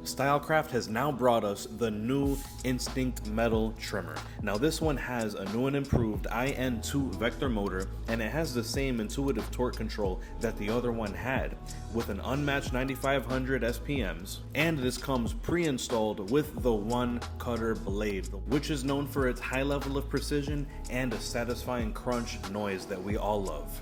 StyleCraft has now brought us the new Instinct metal trimmer. Now this one has a new and improved IN2 VECTOR motor, and it has the same intuitive torque control that the other one had, with an unmatched 9500 SPMs, and this comes pre-installed with the one cutter blade, which is known for its high level of precision and a satisfying crunch noise that we all love.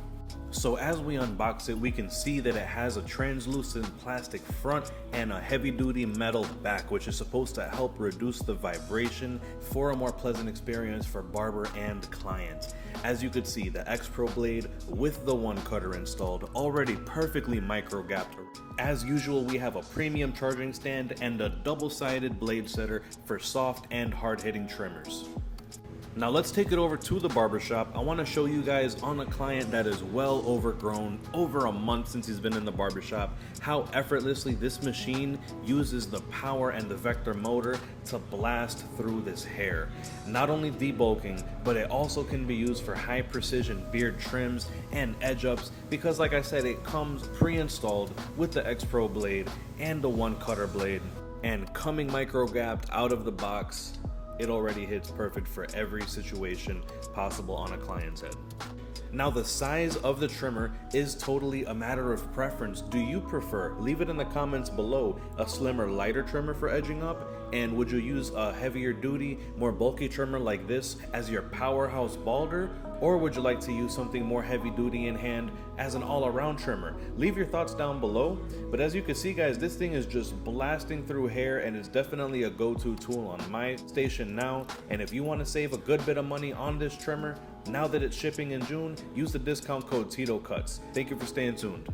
So as we unbox it, we can see that it has a translucent plastic front and a heavy-duty metal back, which is supposed to help reduce the vibration for a more pleasant experience for barber and client. As you could see, the X-Pro blade with the one cutter installed, already perfectly micro-gapped. As usual, we have a premium charging stand and a double-sided blade setter for soft and hard-hitting trimmers. Now let's take it over to the barbershop. I want to show you guys on a client that is well overgrown, over a month since he's been in the barbershop, how effortlessly this machine uses the power and the VECTOR motor to blast through this hair. Not only debulking, but it also can be used for high precision beard trims and edge ups, because like I said, it comes pre-installed with the X-Pro blade and the one cutter blade, and coming micro gapped out of the box, it already hits perfect for every situation possible on a client's head. Now the size of the trimmer is totally a matter of preference. Do you prefer, leave it in the comments below, a slimmer, lighter trimmer for edging up? And would you use a heavier duty, more bulky trimmer like this as your powerhouse balder? Or would you like to use something more heavy duty in hand as an all-around trimmer? Leave your thoughts down below. But as you can see guys, this thing is just blasting through hair, and it's definitely a go-to tool on my station now. And if you want to save a good bit of money on this trimmer, now that it's shipping in June, use the discount code Tito Cuts. Thank you for staying tuned.